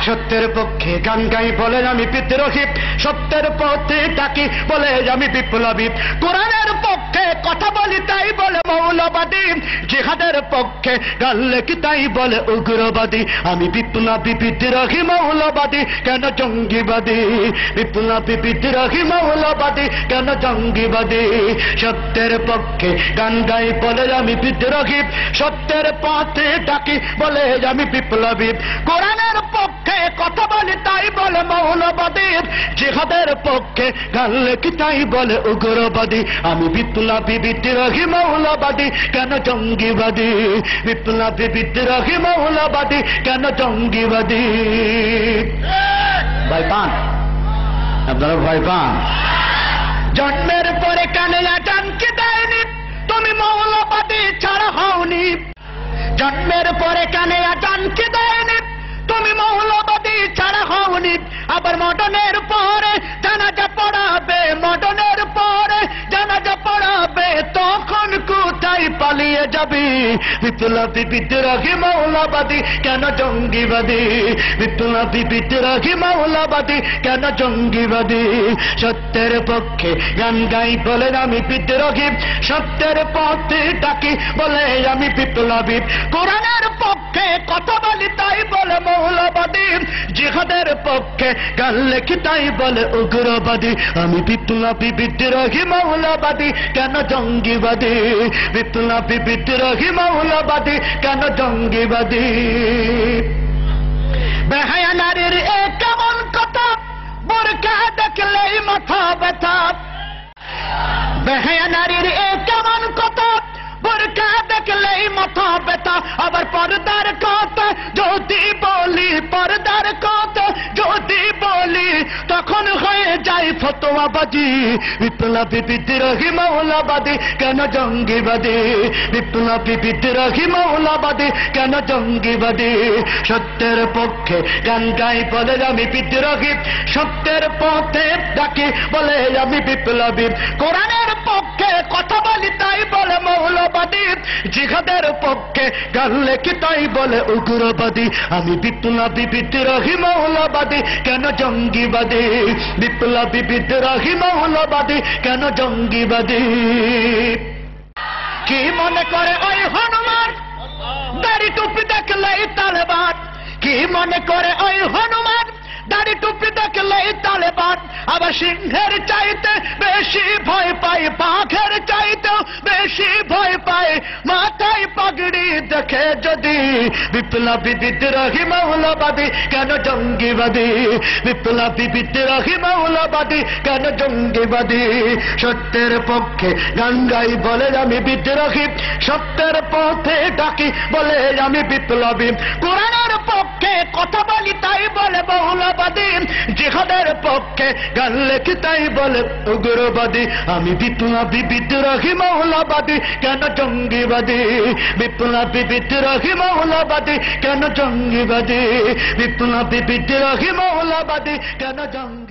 সত্যের পক্ষে গান গাই বলে আমি বিদ্রোহী, সত্যের পথে ডাকি বলে আমি বিপ্লবী, কোরআনের পক্ষে কথা বলি তাই বলে মৌলবাদী, জিহাদের পক্ষে গান লেখি তাই বলে উগ্রবাদী। আমি বিপ্লবী বিদ্রোহী মৌলবাদী কেন জঙ্গিবাদী, বিপ্লবী বিদ্রোহী মৌলবাদী কেন জঙ্গিবাদী। সত্যের পক্ষে গান গাই বলে আমি বিদ্রোহী, সত্যের পথে ডাকি বলে আমি বিপ্লবী, কোরআনের পক্ষে কথা বলি তাই বলে মৌলবাদী, জিহাদের পক্ষে গান লেখি তাই বলে উগ্রবাদী। আমি বিপ্লবী বিদ্রোহী মৌলবাদী কেন জঙ্গিবাদী, বিপ্লবী বিদ্রোহী মৌলবাদী কেন জঙ্গিবাদী। ভয় পান আপনারা, ভয় পান? জন্মের পরে কানে আজানকে দেয়নি, তুমি মৌলবাদী ছাড়া হওনি। জন্মের পরে কানে আজানকে দেয়নি, তুমি মৌলবাদী ছাড়া হওনি। আবার মডর্নের পরে জানাজা পড়াবে, মডর্নের পরে জানাজা পড়াবে, তখন কোথায় পালিয়ে যাবি। বিপ্লবী বিদ্রোহী মৌলবাদী কেন জঙ্গিবাদী, বিপ্লবী বিদ্রোহী মৌলবাদী কেন জঙ্গিবাদী। সত্যের পক্ষে গান গাই বলে আমি বিদ্রোহী, সত্যের পথে ডাকি বলে আমি বিপ্লবী, কোরআনের পক্ষে কথা বলি তাই বলে মৌলবাদী, জিহাদের পক্ষে গান লেখি তাই বলে উগ্রবাদী। আমি বিপ্লবী বিদ্রোহী মৌলবাদী কেন জঙ্গিবাদী, বিপ্লবী বিদ্রোহী মৌলবাদী কেন জঙ্গিবাদী। বেহায়া নারীর এ কেমন কথা, বোরকা দেখলেই মাথা ব্যথা। বেহায়া নারীর এ কেমন কথা, বোরকা দেখলেই মাথা ব্যথা। আবার পর্দার কথা যদি বলি, পর্দার কথা যদি বলি, তখন হয়ে যায় ফতোয়াবাজি। বিপ্লবী বিদ্রোহী মৌলবাদী কেন জঙ্গিবাদী, বিপ্লবী বিদ্রোহী মৌলবাদী কেন জঙ্গিবাদী। সত্যের পক্ষে গান গাই বলে আমি বিদ্রোহী, সত্যের পথে ডাকি বলে আমি বিপ্লবী, কোরআনের পক্ষে কথা বলি তাই বলে মৌলবাদী, জিহাদের পক্ষে গান লেখি তাই বলে উগ্রবাদী। আমি বিপ্লবী বিদ্রোহী মৌলবাদী কেন জঙ্গিবাদী, বিপ্লবী বিদ্রোহী মৌলবাদী কেন জঙ্গিবাদী। কি মনে করে ওই হনুমান, দাড়ি টুপি দেখলেই তালেবান। কি মনে করে ওই হনুমান, দাড়ি টুপি দেখলেই তালেবান। আবার সিংহের চাইতে বেশি ভয় পায়, বাঘের চাইতেও বেশি ভয় পায় মাথায় পাগড়ি দেখে যদি। বিপ্লবী বিদ্রোহী মৌলবাদী কেন জঙ্গিবাদী, বিপ্লবী বিদ্রোহী মৌলবাদী কেন জঙ্গিবাদী। সত্যের পক্ষে গান গাই বলে আমি বিদ্রোহী, সত্যের পথে ডাকি বলে আমি বিপ্লবী, কোরআনের পক্ষে কথা বলি তাই বলে মৌলবাদী, জিহাদের পক্ষে গান লেখি তাই বলে উগ্রবাদী। আমি বিপ্লবী বিদ্রোহী মৌলবাদী কেন জঙ্গিবাদী, বিপ্লবী বিদ্রোহী মৌলবাদী কেন জঙ্গিবাদী, বিপ্লবী বিদ্রোহী মৌলবাদী কেন জঙ্গি।